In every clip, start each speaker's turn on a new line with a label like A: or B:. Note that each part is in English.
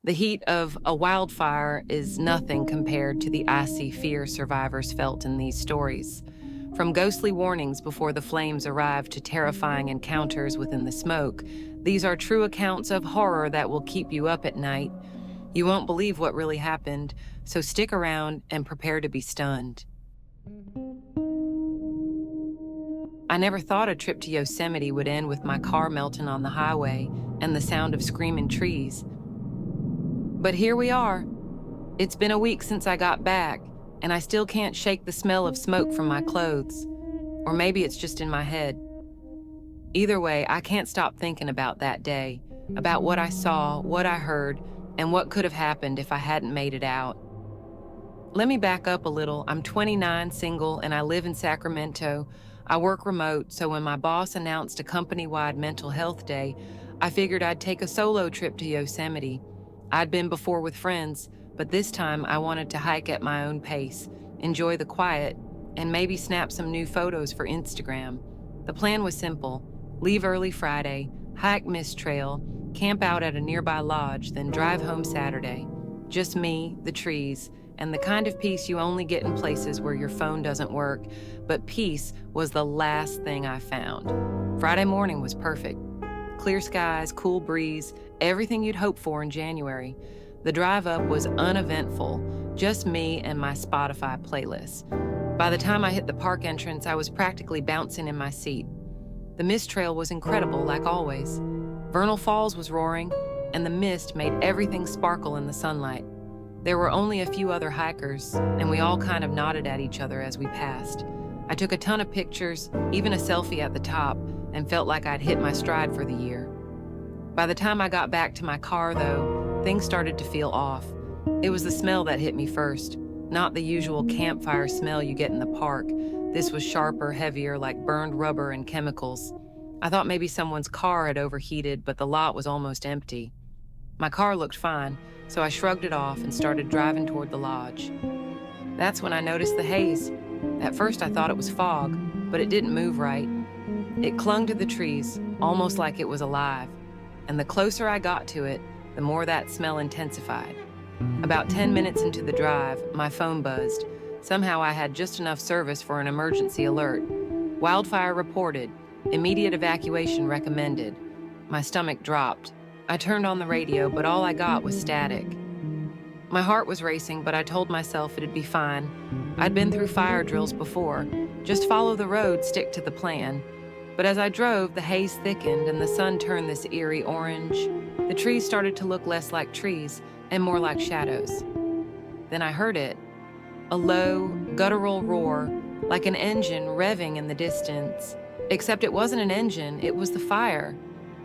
A: The heat of a wildfire is nothing compared to the icy fear survivors felt in these stories. From ghostly warnings before the flames arrive to terrifying encounters within the smoke, these are true accounts of horror that will keep you up at night. You won't believe what really happened, so stick around and prepare to be stunned. I never thought a trip to Yosemite would end with my car melting on the highway and the sound of screaming trees. But here we are. It's been a week since I got back, and I still can't shake the smell of smoke from my clothes. Or maybe it's just in my head. Either way, I can't stop thinking about that day, about what I saw, what I heard, and what could have happened if I hadn't made it out. Let me back up a little. I'm 29, single, and I live in Sacramento. I work remote, so when my boss announced a company-wide mental health day, I figured I'd take a solo trip to Yosemite. I'd been before with friends, but this time I wanted to hike at my own pace, enjoy the quiet, and maybe snap some new photos for Instagram. The plan was simple: leave early Friday, hike Mist Trail, camp out at a nearby lodge, then drive home Saturday. Just me, the trees, and the kind of peace you only get in places where your phone doesn't work, but peace was the last thing I found. Friday morning was perfect. Clear skies, cool breeze, everything you'd hope for in January. The drive up was uneventful, just me and my Spotify playlist. By the time I hit the park entrance, I was practically bouncing in my seat. The mist trail was incredible, like always. Vernal Falls was roaring, and the mist made everything sparkle in the sunlight. There were only a few other hikers, and we all kind of nodded at each other as we passed. I took a ton of pictures, even a selfie at the top, and felt like I'd hit my stride for the year. By the time I got back to my car, though, things started to feel off. It was the smell that hit me first, not the usual campfire smell you get in the park. This was sharper, heavier, like burned rubber and chemicals. I thought maybe someone's car had overheated, but the lot was almost empty. My car looked fine, so I shrugged it off and started driving toward the lodge. That's when I noticed the haze. At first I thought it was fog, but it didn't move right. It clung to the trees, almost like it was alive. And the closer I got to it, the more that smell intensified. About 10 minutes into the drive, my phone buzzed. Somehow I had just enough service for an emergency alert. Wildfire reported. Immediate evacuation recommended. My stomach dropped. I turned on the radio, but all I got was static. My heart was racing, but I told myself it'd be fine. I'd been through fire drills before. Just follow the road, stick to the plan. But as I drove, the haze thickened and the sun turned this eerie orange. The trees started to look less like trees and more like shadows. Then I heard it. A low, guttural roar, like an engine revving in the distance. Except it wasn't an engine, it was the fire.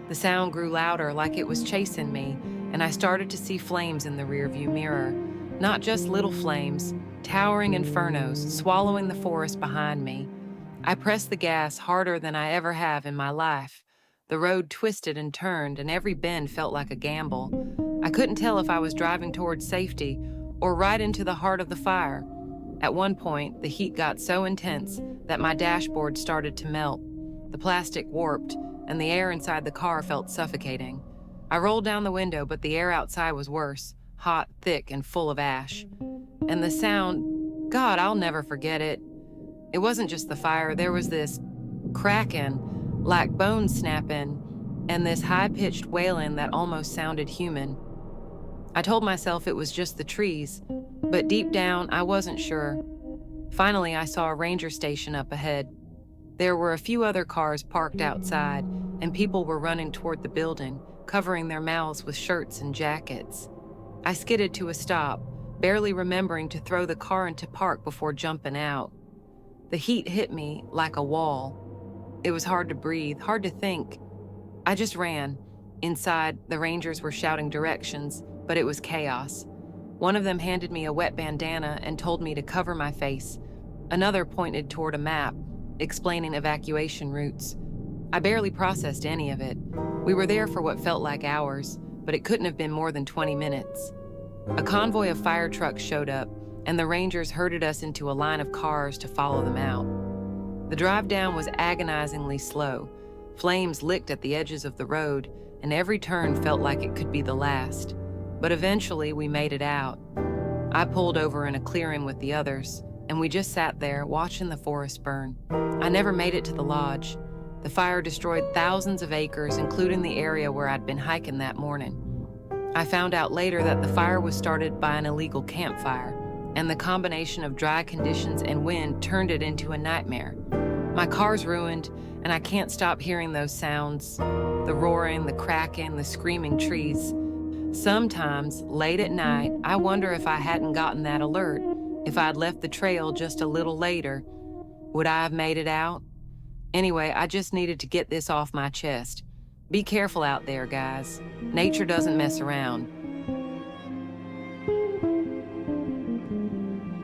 A: The sound grew louder, like it was chasing me, and I started to see flames in the rearview mirror. Not just little flames, towering infernos, swallowing the forest behind me. I pressed the gas harder than I ever have in my life. The road twisted and turned, and every bend felt like a gamble. I couldn't tell if I was driving towards safety or right into the heart of the fire. At one point, the heat got so intense that my dashboard started to melt. The plastic warped, and the air inside the car felt suffocating. I rolled down the window, but the air outside was worse, hot, thick, and full of ash. And the sound, God, I'll never forget it. It wasn't just the fire, there was this cracking, like bones snapping, and this high-pitched wailing that almost sounded human. I told myself it was just the trees, but deep down, I wasn't sure. Finally, I saw a ranger station up ahead. There were a few other cars parked outside, and people were running toward the building, covering their mouths with shirts and jackets. I skidded to a stop, barely remembering to throw the car into park before jumping out. The heat hit me like a wall. It was hard to breathe, hard to think. I just ran. Inside, the Rangers were shouting directions, but it was chaos. One of them handed me a wet bandana and told me to cover my face. Another pointed toward a map, explaining evacuation routes. I barely processed any of it. We were there for what felt like hours, but it couldn't have been more than 20 minutes. A convoy of fire trucks showed up, and the Rangers herded us into a line of cars to follow them out. The drive down was agonizingly slow. Flames licked at the edges of the road, and every turn felt like it could be the last. but eventually we made it out. I pulled over in a clearing with the others, and we just sat there watching the forest burn. I never made it to the lodge. The fire destroyed thousands of acres, including the area where I'd been hiking that morning. I found out later that the fire was started by an illegal campfire, and the combination of dry conditions and wind turned it into a nightmare. My car's ruined, and I can't stop hearing those sounds, the roaring, the cracking, the screaming trees. Sometimes, late at night, I wonder if I hadn't gotten that alert, if I'd left the trail just a little later, would I have made it out? Anyway, I just needed to get this off my chest. Be careful out there, guys. Nature doesn't mess around.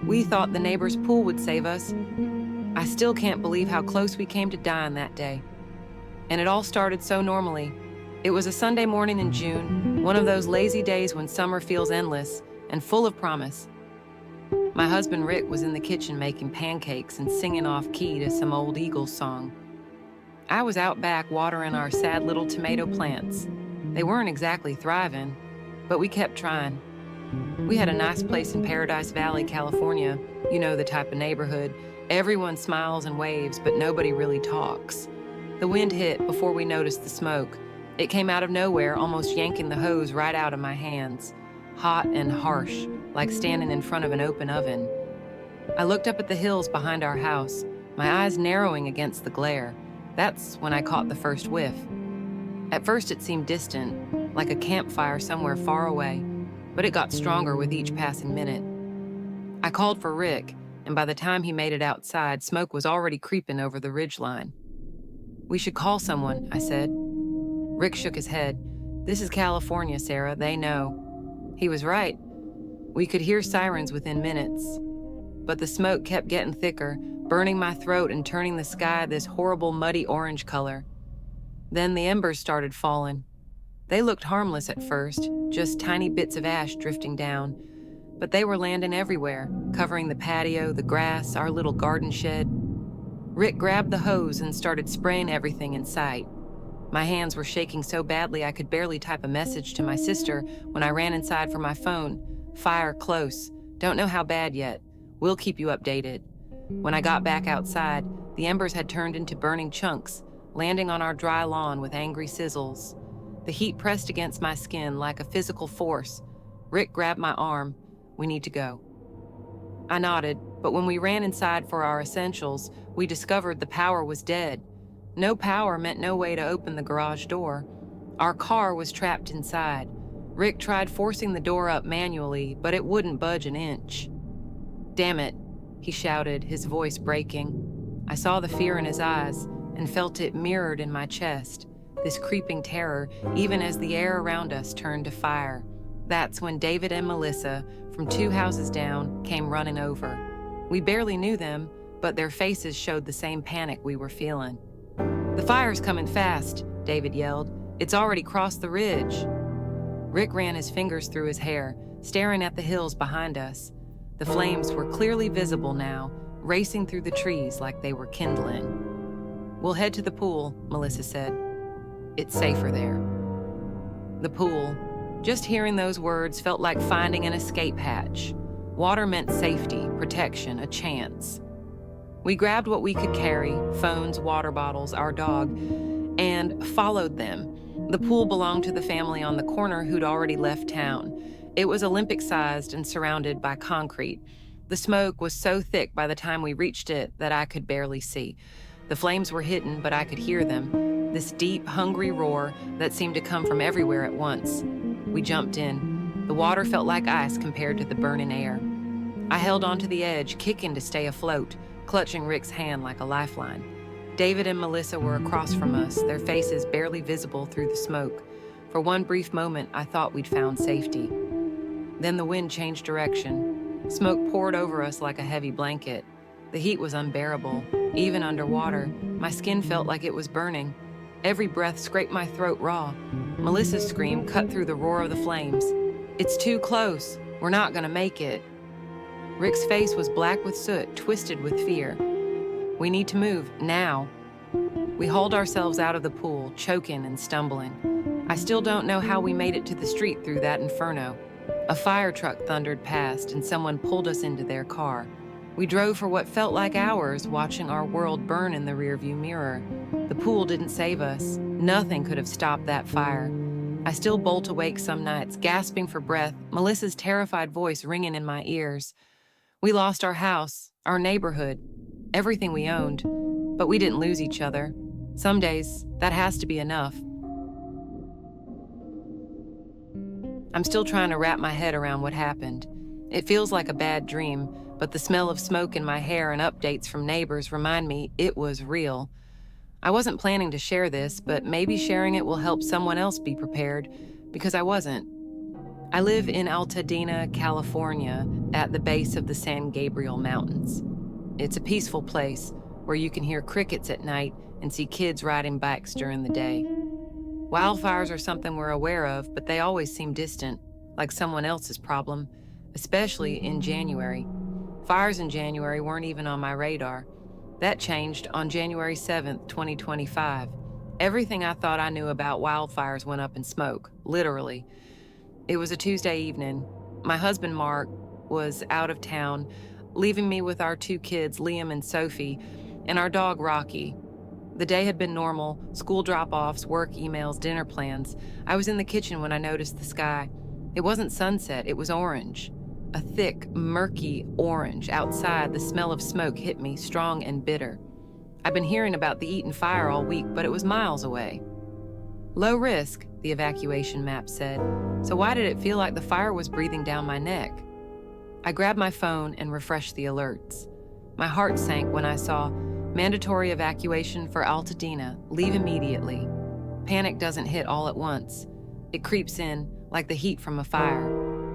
A: We thought the neighbor's pool would save us. I still can't believe how close we came to dying that day. And it all started so normally. It was a Sunday morning in June, one of those lazy days when summer feels endless and full of promise. My husband Rick was in the kitchen making pancakes and singing off key to some old Eagles song. I was out back watering our sad little tomato plants. They weren't exactly thriving, but we kept trying. We had a nice place in Paradise Valley, California. You know the type of neighborhood. Everyone smiles and waves, but nobody really talks. The wind hit before we noticed the smoke. It came out of nowhere, almost yanking the hose right out of my hands. Hot and harsh, like standing in front of an open oven. I looked up at the hills behind our house, my eyes narrowing against the glare. That's when I caught the first whiff. At first it seemed distant, like a campfire somewhere far away, but it got stronger with each passing minute. I called for Rick, and by the time he made it outside, smoke was already creeping over the ridgeline. "We should call someone," I said. Rick shook his head. "This is California, Sarah. They know." He was right. We could hear sirens within minutes. But the smoke kept getting thicker, burning my throat and turning the sky this horrible muddy orange color. Then the embers started falling. They looked harmless at first, just tiny bits of ash drifting down. But they were landing everywhere, covering the patio, the grass, our little garden shed. Rick grabbed the hose and started spraying everything in sight. My hands were shaking so badly I could barely type a message to my sister when I ran inside for my phone. "Fire close. Don't know how bad yet. We'll keep you updated." When I got back outside, the embers had turned into burning chunks, landing on our dry lawn with angry sizzles. The heat pressed against my skin like a physical force. Rick grabbed my arm. "We need to go." I nodded, but when we ran inside for our essentials, we discovered the power was dead. No power meant no way to open the garage door. Our car was trapped inside. Rick tried forcing the door up manually, but it wouldn't budge an inch. "Damn it," he shouted, his voice breaking. I saw the fear in his eyes and felt it mirrored in my chest, this creeping terror, even as the air around us turned to fire. That's when David and Melissa, from 2 houses down, came running over. We barely knew them, but their faces showed the same panic we were feeling. "The fire's coming fast," David yelled. "It's already crossed the ridge." Rick ran his fingers through his hair, staring at the hills behind us. The flames were clearly visible now, racing through the trees like they were kindling. "We'll head to the pool," Melissa said. "It's safer there." The pool. Just hearing those words felt like finding an escape hatch. Water meant safety, protection, a chance. We grabbed what we could carry, phones, water bottles, our dog, and followed them. The pool belonged to the family on the corner who'd already left town. It was Olympic-sized and surrounded by concrete. The smoke was so thick by the time we reached it that I could barely see. The flames were hidden, but I could hear them, this deep, hungry roar that seemed to come from everywhere at once. We jumped in. The water felt like ice compared to the burning air. I held onto the edge, kicking to stay afloat, clutching Rick's hand like a lifeline. David and Melissa were across from us, their faces barely visible through the smoke. For one brief moment, I thought we'd found safety. Then the wind changed direction. Smoke poured over us like a heavy blanket. The heat was unbearable. Even underwater, my skin felt like it was burning. Every breath scraped my throat raw. Melissa's scream cut through the roar of the flames. "It's too close. We're not gonna make it." Rick's face was black with soot, twisted with fear. "We need to move, now." We hauled ourselves out of the pool, choking and stumbling. I still don't know how we made it to the street through that inferno. A fire truck thundered past and someone pulled us into their car. We drove for what felt like hours, watching our world burn in the rearview mirror. The pool didn't save us. Nothing could have stopped that fire. I still bolt awake some nights, gasping for breath, Melissa's terrified voice ringing in my ears. We lost our house, our neighborhood, everything we owned, but we didn't lose each other. Some days, that has to be enough. I'm still trying to wrap my head around what happened. It feels like a bad dream, but the smell of smoke in my hair and updates from neighbors remind me it was real. I wasn't planning to share this, but maybe sharing it will help someone else be prepared, because I wasn't. I live in Altadena, California, at the base of the San Gabriel Mountains. It's a peaceful place where you can hear crickets at night and see kids riding bikes during the day. Wildfires are something we're aware of, but they always seem distant, like someone else's problem, especially in January. Fires in January weren't even on my radar. That changed on January 7th, 2025. Everything I thought I knew about wildfires went up in smoke, literally. It was a Tuesday evening. My husband, Mark, was out of town, leaving me with our 2 kids, Liam and Sophie, and our dog, Rocky. The day had been normal, school drop-offs, work emails, dinner plans. I was in the kitchen when I noticed the sky. It wasn't sunset, it was orange. A thick, murky orange. Outside, the smell of smoke hit me, strong and bitter. I've been hearing about the Eaton fire all week, but it was miles away. Low risk, the evacuation map said. So why did it feel like the fire was breathing down my neck? I grabbed my phone and refreshed the alerts. My heart sank when I saw mandatory evacuation for Altadena, leave immediately. Panic doesn't hit all at once. It creeps in like the heat from a fire.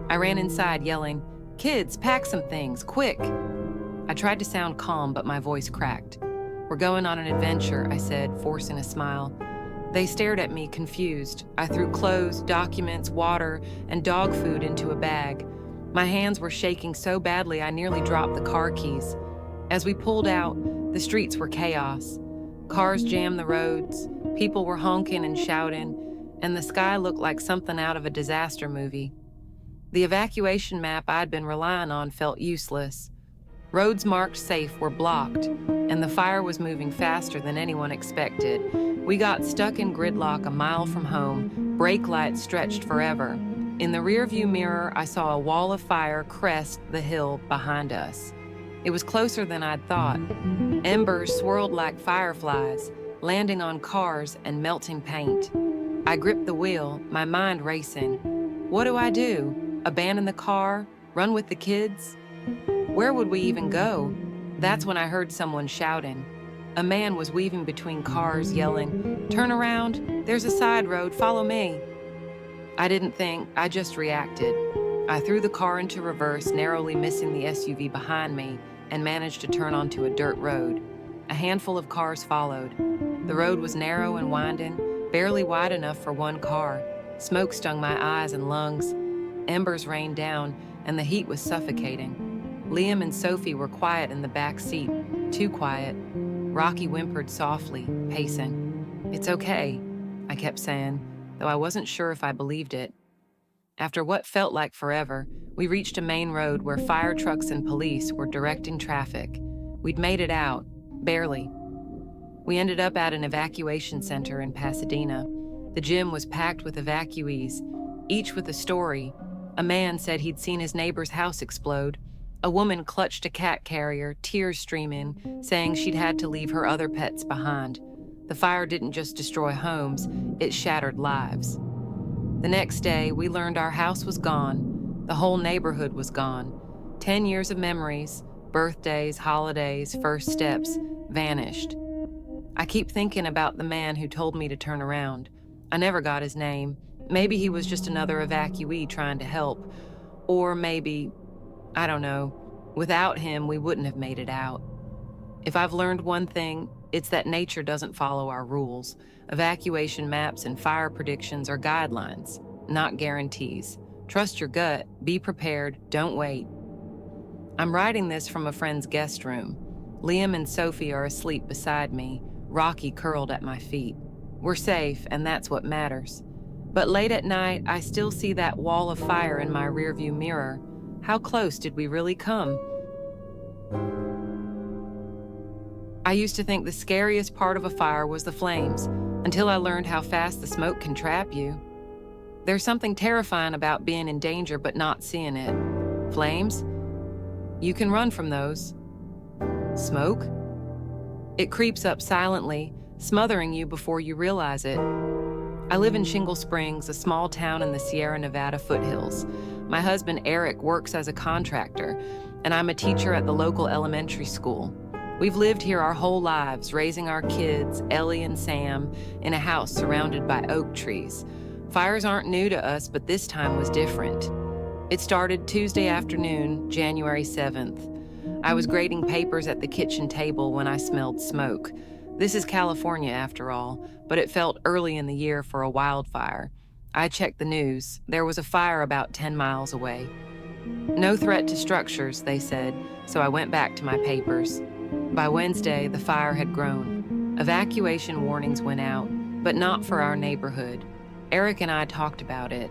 A: I ran inside yelling, "Kids, pack some things, quick!" I tried to sound calm, but my voice cracked. "We're going on an adventure," I said, forcing a smile. They stared at me, confused. I threw clothes, documents, water, and dog food into a bag. My hands were shaking so badly I nearly dropped the car keys. As we pulled out, the streets were chaos. Cars jammed the roads, people were honking and shouting, and the sky looked like something out of a disaster movie. The evacuation map I'd been relying on felt useless. Roads marked safe were blocked, and the fire was moving faster than anyone expected. We got stuck in gridlock a mile from home, brake lights stretched forever. In the rearview mirror, I saw a wall of fire crest the hill behind us. It was closer than I'd thought. Embers swirled like fireflies, landing on cars and melting paint. I gripped the wheel, my mind racing. What do I do? Abandon the car? Run with the kids? Where would we even go? That's when I heard someone shouting. A man was weaving between cars, yelling, "Turn around, there's a side road, follow me." I didn't think, I just reacted. I threw the car into reverse, narrowly missing the SUV behind me, and managed to turn onto a dirt road. A handful of cars followed. The road was narrow and winding, barely wide enough for one car. Smoke stung my eyes and lungs. Embers rained down, and the heat was suffocating. Liam and Sophie were quiet in the back seat, too quiet. Rocky whimpered softly, pacing. "It's okay," I kept saying, though I wasn't sure if I believed it. After what felt like forever, we reached a main road where fire trucks and police were directing traffic. We'd made it out, barely. We ended up at an evacuation center in Pasadena. The gym was packed with evacuees, each with a story. A man said he'd seen his neighbor's house explode. A woman clutched a cat carrier, tears streaming, saying she'd had to leave her other pets behind. The fire didn't just destroy homes, it shattered lives. The next day, we learned our house was gone. The whole neighborhood was gone. 10 years of memories, birthdays, holidays, first steps, vanished. I keep thinking about the man who told me to turn around. I never got his name. Maybe he was just another evacuee trying to help. Or maybe, I don't know, without him, we wouldn't have made it out. If I've learned one thing, it's that nature doesn't follow our rules. Evacuation maps and fire predictions are guidelines, not guarantees. Trust your gut, be prepared, don't wait. I'm writing this from a friend's guest room. Liam and Sophie are asleep beside me, Rocky curled at my feet. We're safe, and that's what matters. But late at night, I still see that wall of fire in my rearview mirror. How close did we really come? I used to think the scariest part of a fire was the flames, until I learned how fast the smoke can trap you. There's something terrifying about being in danger but not seeing it. Flames? You can run from those. Smoke? It creeps up silently, smothering you before you realize it. I live in Shingle Springs, a small town in the Sierra Nevada foothills. My husband Eric works as a contractor, and I'm a teacher at the local elementary school. We've lived here our whole lives, raising our kids, Ellie and Sam, in a house surrounded by oak trees. Fires aren't new to us, but this time was different. It started Tuesday afternoon, January 7th. I was grading papers at the kitchen table when I smelled smoke. This is California, after all, but it felt early in the year for a wildfire. I checked the news. There was a fire about 10 miles away. No threat to structures, they said, so I went back to my papers. By Wednesday, the fire had grown. Evacuation warnings went out, but not for our neighborhood. Eric and I talked about it.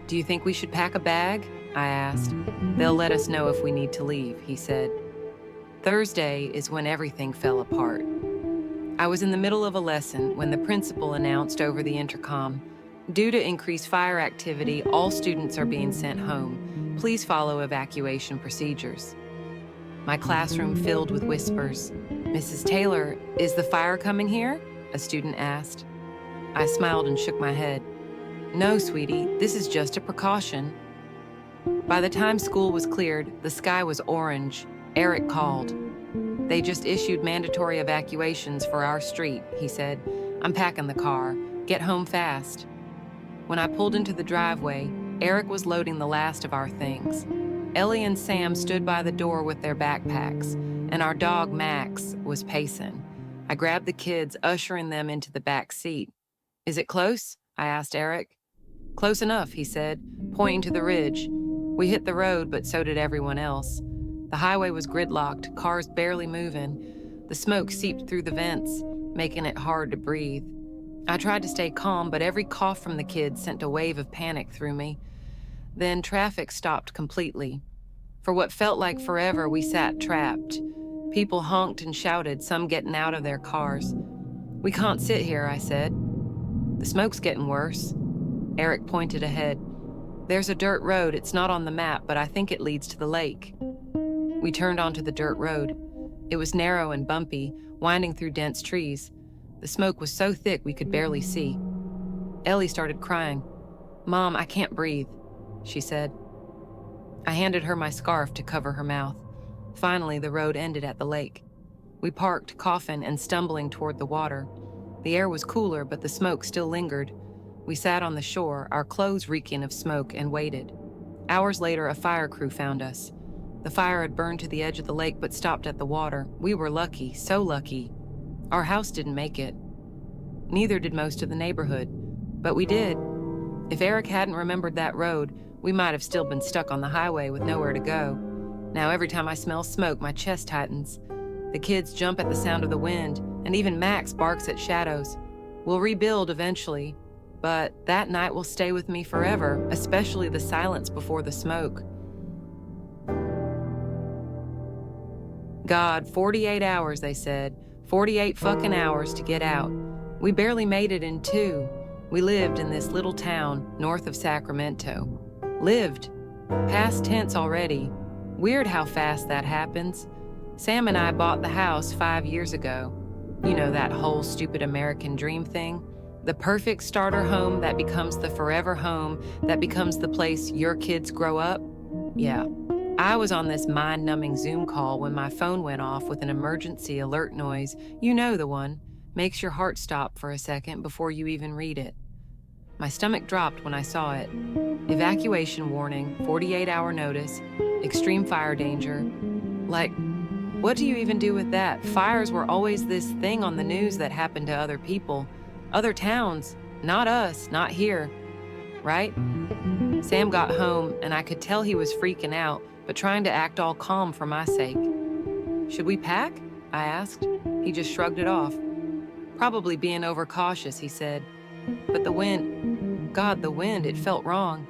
A: "Do you think we should pack a bag?" I asked. "They'll let us know if we need to leave," he said. Thursday is when everything fell apart. I was in the middle of a lesson when the principal announced over the intercom, "Due to increased fire activity, all students are being sent home. Please follow evacuation procedures." My classroom filled with whispers. "Mrs. Taylor, is the fire coming here?" a student asked. I smiled and shook my head. "No, sweetie, this is just a precaution." By the time school was cleared, the sky was orange. Eric called. "They just issued mandatory evacuations for our street," he said. "I'm packing the car. Get home fast." When I pulled into the driveway, Eric was loading the last of our things. Ellie and Sam stood by the door with their backpacks, and our dog, Max, was pacing. I grabbed the kids, ushering them into the back seat. "Is it close?" I asked Eric. "Close enough," he said, pointing to the ridge. We hit the road, but so did everyone else. The highway was gridlocked, cars barely moving. The smoke seeped through the vents, making it hard to breathe. I tried to stay calm, but every cough from the kids sent a wave of panic through me. Then traffic stopped completely. For what felt like forever, we sat trapped. People honked and shouted, some getting out of their cars. "We can't sit here," I said. "The smoke's getting worse." Eric pointed ahead. "There's a dirt road. It's not on the map, but I think it leads to the lake." We turned onto the dirt road. It was narrow and bumpy, winding through dense trees. The smoke was so thick we could barely see. Ellie started crying. "Mom, I can't breathe," she said. I handed her my scarf to cover her mouth. Finally, the road ended at the lake. We parked, coughing and stumbling toward the water. The air was cooler, but the smoke still lingered. We sat on the shore, our clothes reeking of smoke, and waited. Hours later, a fire crew found us. The fire had burned to the edge of the lake but stopped at the water. We were lucky, so lucky. Our house didn't make it. Neither did most of the neighborhood. But we did. If Eric hadn't remembered that road, we might have still been stuck on the highway with nowhere to go. Now every time I smell smoke, my chest tightens. The kids jump at the sound of the wind, and even Max barks at shadows. We'll rebuild eventually, but that night will stay with me forever, especially the silence before the smoke. God, 48 hours, they said. 48 fucking hours to get out. We barely made it in 2. We lived in this little town north of Sacramento. Lived. Past tense already. Weird how fast that happens. Sam and I bought the house 5 years ago. You know, that whole stupid American dream thing? The perfect starter home that becomes the forever home that becomes the place your kids grow up? Yeah. I was on this mind-numbing Zoom call when my phone went off with an emergency alert noise. You know the one. Makes your heart stop for a second before you even read it. My stomach dropped when I saw it. Evacuation warning, 48-hour notice, extreme fire danger. Like, what do you even do with that? Fires were always this thing on the news that happened to other people, other towns, not us, not here, right? Sam got home, and I could tell he was freaking out, but trying to act all calm for my sake. "Should we pack?" I asked. He just shrugged it off. "Probably being overcautious," he said. "But the wind..." God, the wind, it felt wrong.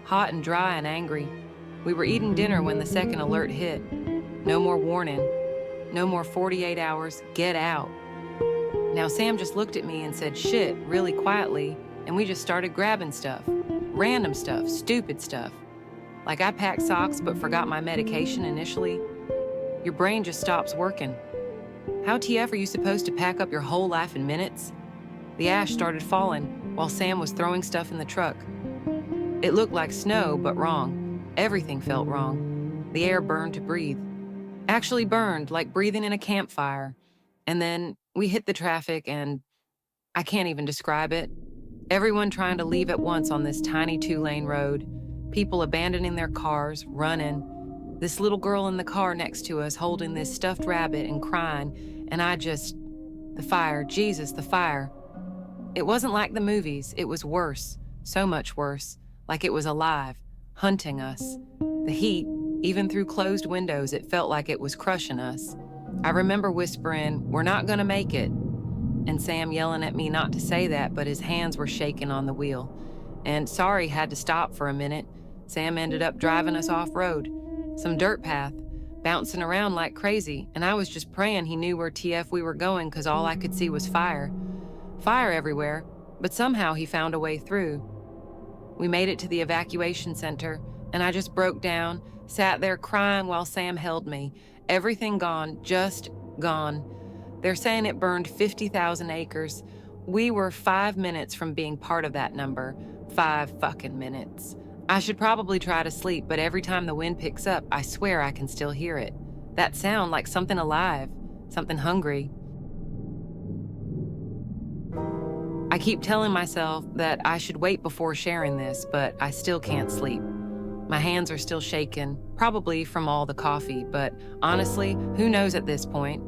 A: Hot and dry and angry. We were eating dinner when the second alert hit. No more warning. No more 48 hours, get out. Now Sam just looked at me and said shit really quietly, and we just started grabbing stuff. Random stuff, stupid stuff. Like I packed socks but forgot my medication initially. Your brain just stops working. How TF are you supposed to pack up your whole life in minutes? The ash started falling while Sam was throwing stuff in the truck. It looked like snow, but wrong. Everything felt wrong. The air burned to breathe. Actually burned, like breathing in a campfire. And then we hit the traffic and I can't even describe it. Everyone trying to leave at once on this tiny 2-lane road. People abandoning their cars, running. This little girl in the car next to us holding this stuffed rabbit and crying. And the fire, Jesus, the fire. It wasn't like the movies, it was worse, so much worse, like it was alive, hunting us. The heat, even through closed windows, it felt like it was crushing us. I remember whispering, "We're not gonna make it." And Sam yelling at me not to say that, but his hands were shaking on the wheel. And sorry had to stop for a minute. Sam ended up driving us off-road, some dirt path, bouncing around like crazy, and I was just praying he knew where TF we were going because all I could see was fire. Fire everywhere, but somehow he found a way through. We made it to the evacuation center, and I just broke down, sat there crying while Sam held me. Everything gone, just gone. They're saying it burned 50,000 acres. We were 5 minutes from being part of that number. 5 fucking minutes. I should probably try to sleep, but every time the wind picks up, I swear I can still hear it. That sound like something alive, something hungry. I keep telling myself that I should wait before sharing this, but I still can't sleep. My hands are still shaking, probably from all the coffee, but honestly, who knows at this point?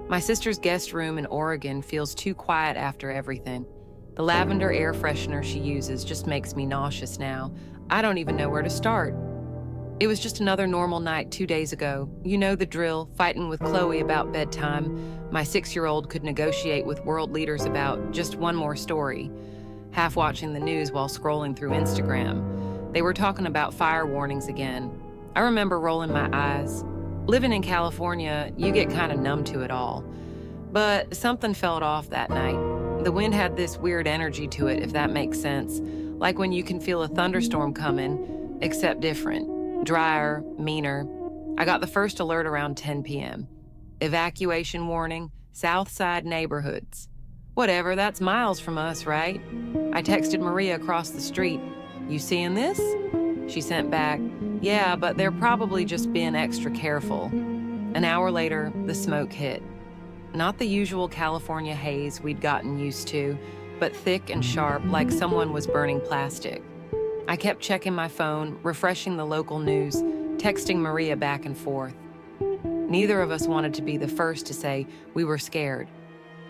A: My sister's guest room in Oregon feels too quiet after everything. The lavender air freshener she uses just makes me nauseous now. I don't even know where to start. It was just another normal night 2 days ago. You know the drill, fighting with Chloe about bedtime. My 6-year-old could negotiate with world leaders about just one more story. Half watching the news while scrolling through Instagram. They were talking about fire warnings again. I remember rolling my eyes. Living in California, you get kind of numb to it all. But something felt off that night. The wind had this weird energy to it, if that makes sense. Like when you can feel a thunderstorm coming, except different. Drier, meaner. I got the first alert around 10 p.m. Evacuation warning, South Side neighborhoods. Whatever, that's miles from us, right? I texted Maria across the street. "You seeing this?" She sent back, "Yeah, but they're probably just being extra careful." An hour later, the smoke hit. Not the usual California haze we'd gotten used to, but thick and sharp like someone was burning plastic. I kept checking my phone, refreshing the local news, texting Maria back and forth. Neither of us wanted to be the first to say we were scared.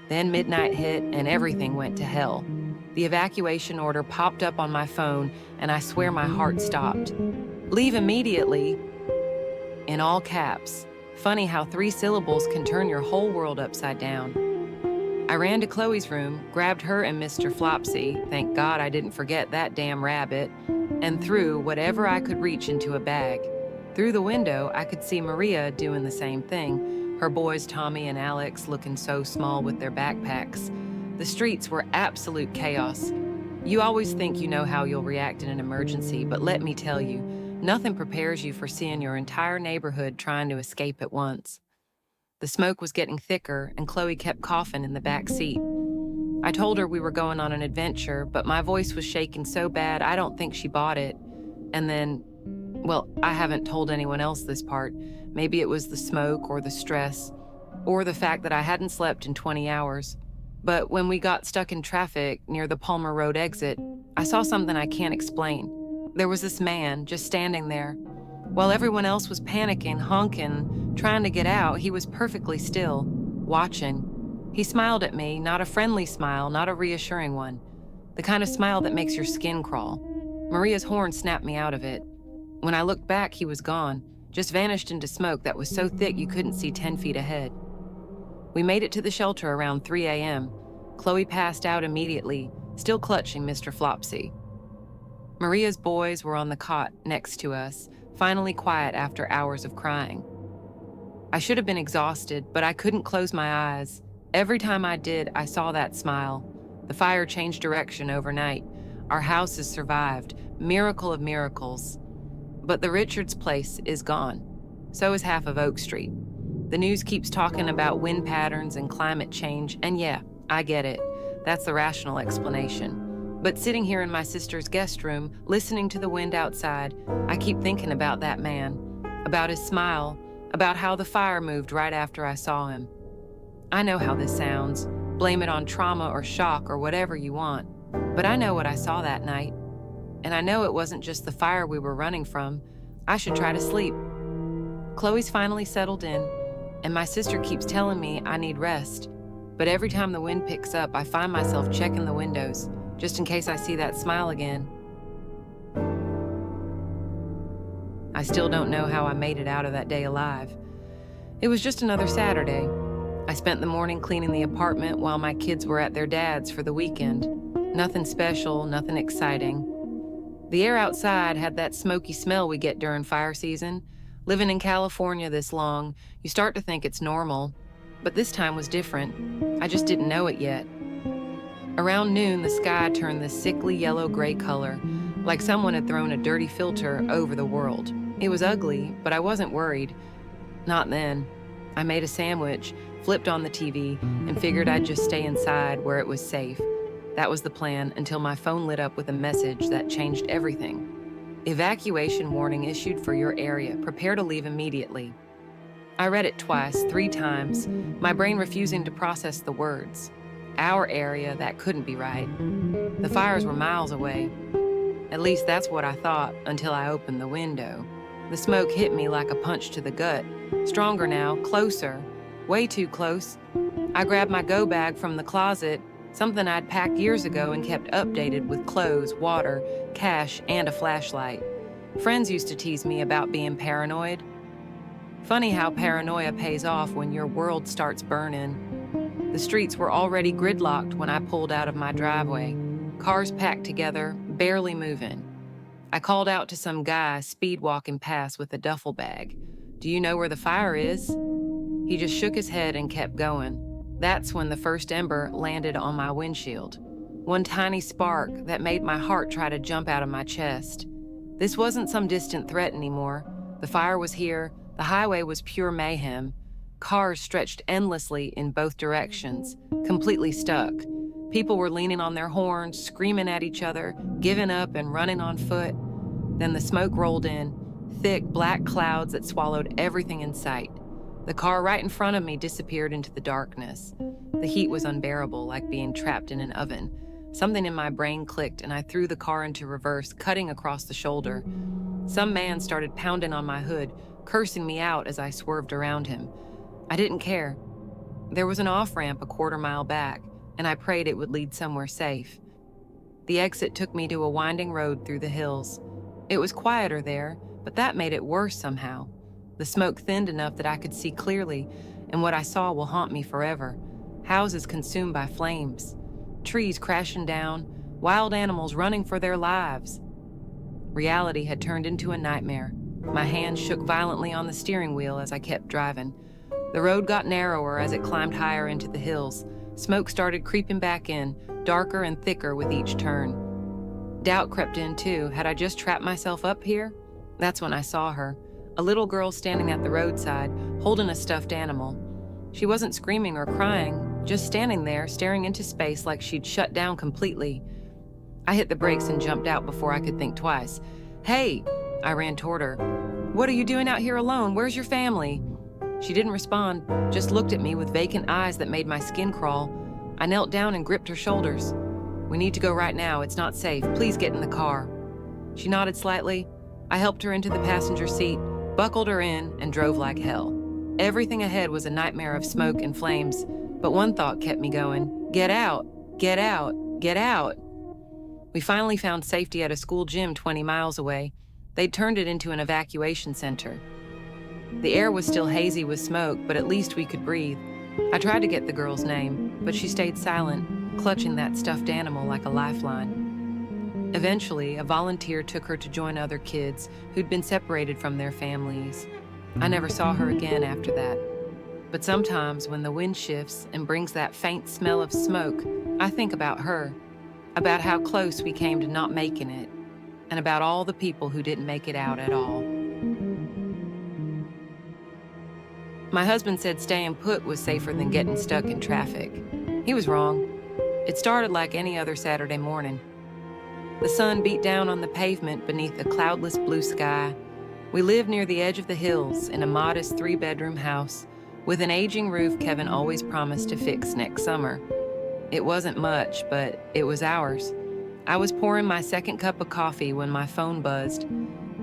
A: Then midnight hit and everything went to hell. The evacuation order popped up on my phone and I swear my heart stopped. "Leave immediately," in all caps. Funny how 3 syllables can turn your whole world upside down. I ran to Chloe's room, grabbed her and Mr. Flopsy, thank God I didn't forget that damn rabbit, and threw whatever I could reach into a bag. Through the window, I could see Maria doing the same thing, her boys Tommy and Alex looking so small with their backpacks. The streets were absolute chaos. You always think you know how you'll react in an emergency, but let me tell you, nothing prepares you for seeing your entire neighborhood trying to escape at once. The smoke was getting thicker, and Chloe kept coughing in the back seat. I told her we were going on an adventure, but my voice was shaking so bad I don't think she bought it. And then, well, I haven't told anyone else this part. Maybe it was the smoke or the stress, or the fact that I hadn't slept in 20 hours. But when we got stuck in traffic near the Palmer Road exit, I saw something I can't explain. There was this man just standing there. While everyone else was panicking, honking, trying to get out, he was perfectly still, watching. He smiled at me, not a friendly smile, not a reassuring one. The kind of smile that makes your skin crawl. Maria's horn snapped me out of it. When I looked back, he was gone, just vanished into smoke that was so thick you couldn't see 10 feet ahead. We made it to the shelter around 3 a.m. Chloe passed out immediately, still clutching Mr. Flopsy. Maria's boys were on the cot next to us, finally quiet after hours of crying. I should have been exhausted, but I couldn't close my eyes. Every time I did, I saw that smile. The fire changed direction overnight. Our house has survived. Miracle of miracles. But the Richards place is gone. So is half of Oak Street. The news keeps talking about wind patterns and climate change, and yeah, I get it. That's the rational explanation. But sitting here in my sister's guest room, listening to the wind outside, I keep thinking about that man, about his smile, about how the fire moved right after I saw him. I know how this sounds. Blame it on trauma or shock or whatever you want. But I know what I saw that night. And I know it wasn't just the fire we were running from. I should try to sleep. Chloe's finally settled in, and my sister keeps telling me I need rest. But every time the wind picks up, I find myself checking the windows, just in case I see that smile again. I still don't know how I made it out of that day alive. It was just another Saturday. I spent the morning cleaning the apartment while my kids were at their dad's for the weekend. Nothing special, nothing exciting. The air outside had that smoky smell we get during fire season. Living in California this long, you start to think it's normal. But this time was different. I just didn't know it yet. Around noon, the sky turned this sickly yellow-gray color, like someone had thrown a dirty filter over the world. It was ugly, but I wasn't worried. Not then. I made a sandwich, flipped on the TV, and figured I'd just stay inside where it was safe. That was the plan until my phone lit up with a message that changed everything. Evacuation warning issued for your area. Prepare to leave immediately. I read it twice, 3 times, my brain refusing to process the words. Our area, that couldn't be right. The fires were miles away. At least that's what I thought until I opened the window. The smoke hit me like a punch to the gut. Stronger now, closer, way too close. I grabbed my go bag from the closet, something I'd packed years ago and kept updated with clothes, water, cash, and a flashlight. Friends used to tease me about being paranoid. Funny how paranoia pays off when your world starts burning. The streets were already gridlocked when I pulled out of my driveway. Cars packed together, barely moving. I called out to some guy speed walking past with a duffel bag. "Do you know where the fire is?" He just shook his head and kept going. That's when the first ember landed on my windshield. One tiny spark that made my heart try to jump out of my chest. This wasn't some distant threat anymore. The fire was here. The highway was pure mayhem. Cars stretched endlessly in both directions, completely stuck. People were leaning on their horns, screaming at each other, giving up and running on foot. Then the smoke rolled in, thick black clouds that swallowed everything in sight. The car right in front of me disappeared into the darkness. The heat was unbearable, like being trapped in an oven. Something in my brain clicked and I threw the car into reverse, cutting across the shoulder. Some man started pounding on my hood, cursing me out as I swerved around him. I didn't care. There was an off-ramp a quarter-mile back, and I prayed it would lead somewhere safe. The exit took me to a winding road through the hills. It was quieter there, but that made it worse somehow. The smoke thinned enough that I could see clearly, and what I saw will haunt me forever. Houses consumed by flames, trees crashing down, wild animals running for their lives. Reality had turned into a nightmare. My hands shook violently on the steering wheel as I kept driving. The road got narrower as it climbed higher into the hills. Smoke started creeping back in, darker and thicker with each turn. Doubt crept in too. Had I just trapped myself up here? That's when I saw her. A little girl standing at the roadside, holding a stuffed animal. She wasn't screaming or crying, just standing there, staring into space like she'd shut down completely. I hit the brakes and jumped out before I could think twice. "Hey!" I ran toward her. "What are you doing out here alone? Where's your family?" She didn't respond, just looked at me with vacant eyes that made my skin crawl. I knelt down and gripped her shoulders. "We need to go right now. It's not safe. Please get in the car." She nodded slightly. I helped her into the passenger seat, buckled her in, and drove like hell. Everything ahead was a nightmare of smoke and flames, but one thought kept me going. Get out, get out, get out. We finally found safety at a school gym 20 miles away. They'd turned it into an evacuation center. The air was still hazy with smoke, but at least we could breathe. I tried to get the girl's name, but she stayed silent. clutching that stuffed animal like a lifeline. Eventually, a volunteer took her to join other kids who'd been separated from their families. I never saw her again after that. But sometimes when the wind shifts and brings that faint smell of smoke, I think about her, about how close we came to not making it, and about all the people who didn't make it out at all. My husband said staying put was safer than getting stuck in traffic. He was wrong. It started like any other Saturday morning. The sun beat down on the pavement beneath a cloudless blue sky. We lived near the edge of the hills in a modest 3-bedroom house with an aging roof Kevin always promised to fix next summer. It wasn't much, but it was ours. I was pouring my second cup of coffee when my phone buzzed.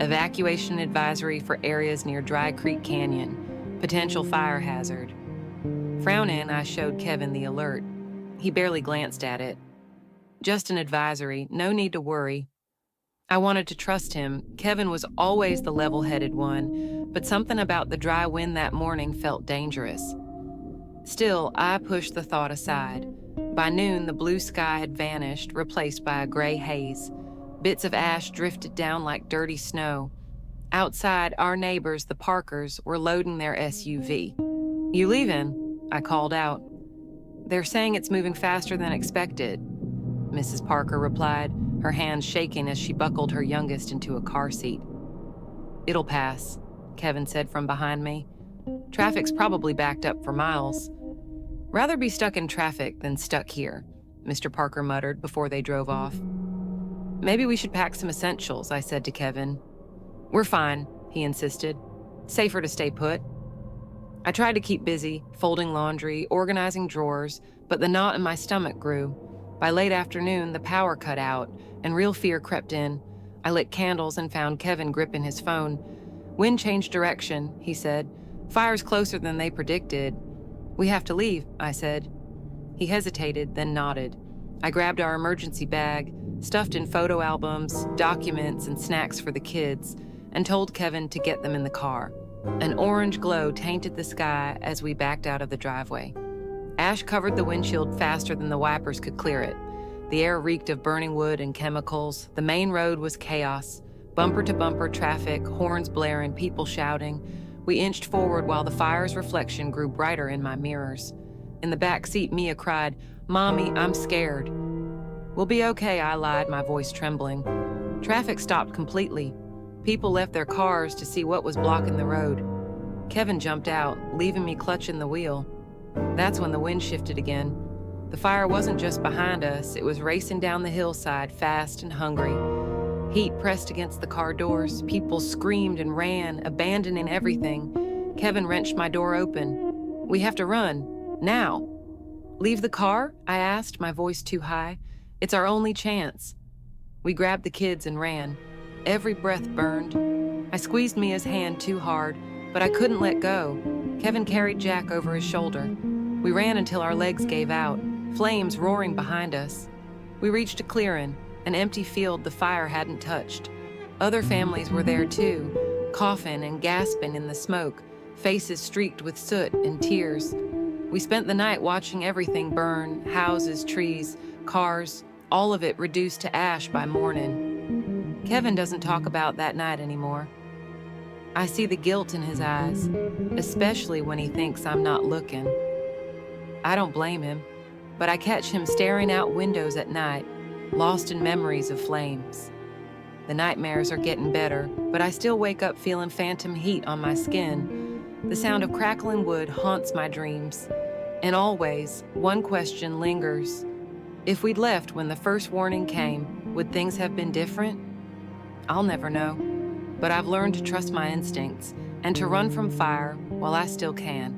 A: Evacuation advisory for areas near Dry Creek Canyon. Potential fire hazard. Frowning, I showed Kevin the alert. He barely glanced at it. Just an advisory, no need to worry. I wanted to trust him. Kevin was always the level-headed one, but something about the dry wind that morning felt dangerous. Still, I pushed the thought aside. By noon, the blue sky had vanished, replaced by a gray haze. Bits of ash drifted down like dirty snow. Outside, our neighbors, the Parkers, were loading their SUV. "You leaving?" I called out. "They're saying it's moving faster than expected," Mrs. Parker replied, her hands shaking as she buckled her youngest into a car seat. "It'll pass," Kevin said from behind me. "Traffic's probably backed up for miles." "Rather be stuck in traffic than stuck here," Mr. Parker muttered before they drove off. "Maybe we should pack some essentials," I said to Kevin. "We're fine," he insisted. "Safer to stay put." I tried to keep busy, folding laundry, organizing drawers, but the knot in my stomach grew. By late afternoon, the power cut out, and real fear crept in. I lit candles and found Kevin gripping his phone. "Wind changed direction," he said. "Fire's closer than they predicted." "We have to leave," I said. He hesitated, then nodded. I grabbed our emergency bag, stuffed in photo albums, documents, and snacks for the kids, and told Kevin to get them in the car. An orange glow tainted the sky as we backed out of the driveway. Ash covered the windshield faster than the wipers could clear it. The air reeked of burning wood and chemicals. The main road was chaos. Bumper-to-bumper traffic, horns blaring, people shouting. We inched forward while the fire's reflection grew brighter in my mirrors. In the back seat, Mia cried, "Mommy, I'm scared." "We'll be okay," I lied, my voice trembling. Traffic stopped completely. People left their cars to see what was blocking the road. Kevin jumped out, leaving me clutching the wheel. That's when the wind shifted again. The fire wasn't just behind us, it was racing down the hillside, fast and hungry. Heat pressed against the car doors. People screamed and ran, abandoning everything. Kevin wrenched my door open. "We have to run. Now." "Leave the car?" I asked, my voice too high. "It's our only chance." We grabbed the kids and ran. Every breath burned. I squeezed Mia's hand too hard, but I couldn't let go. Kevin carried Jack over his shoulder. We ran until our legs gave out, flames roaring behind us. We reached a clearing, an empty field the fire hadn't touched. Other families were there too, coughing and gasping in the smoke, faces streaked with soot and tears. We spent the night watching everything burn, houses, trees, cars, all of it reduced to ash by morning. Kevin doesn't talk about that night anymore. I see the guilt in his eyes, especially when he thinks I'm not looking. I don't blame him, but I catch him staring out windows at night, lost in memories of flames. The nightmares are getting better, but I still wake up feeling phantom heat on my skin. The sound of crackling wood haunts my dreams. And always, one question lingers. If we'd left when the first warning came, would things have been different? I'll never know. But I've learned to trust my instincts and to run from fire while I still can.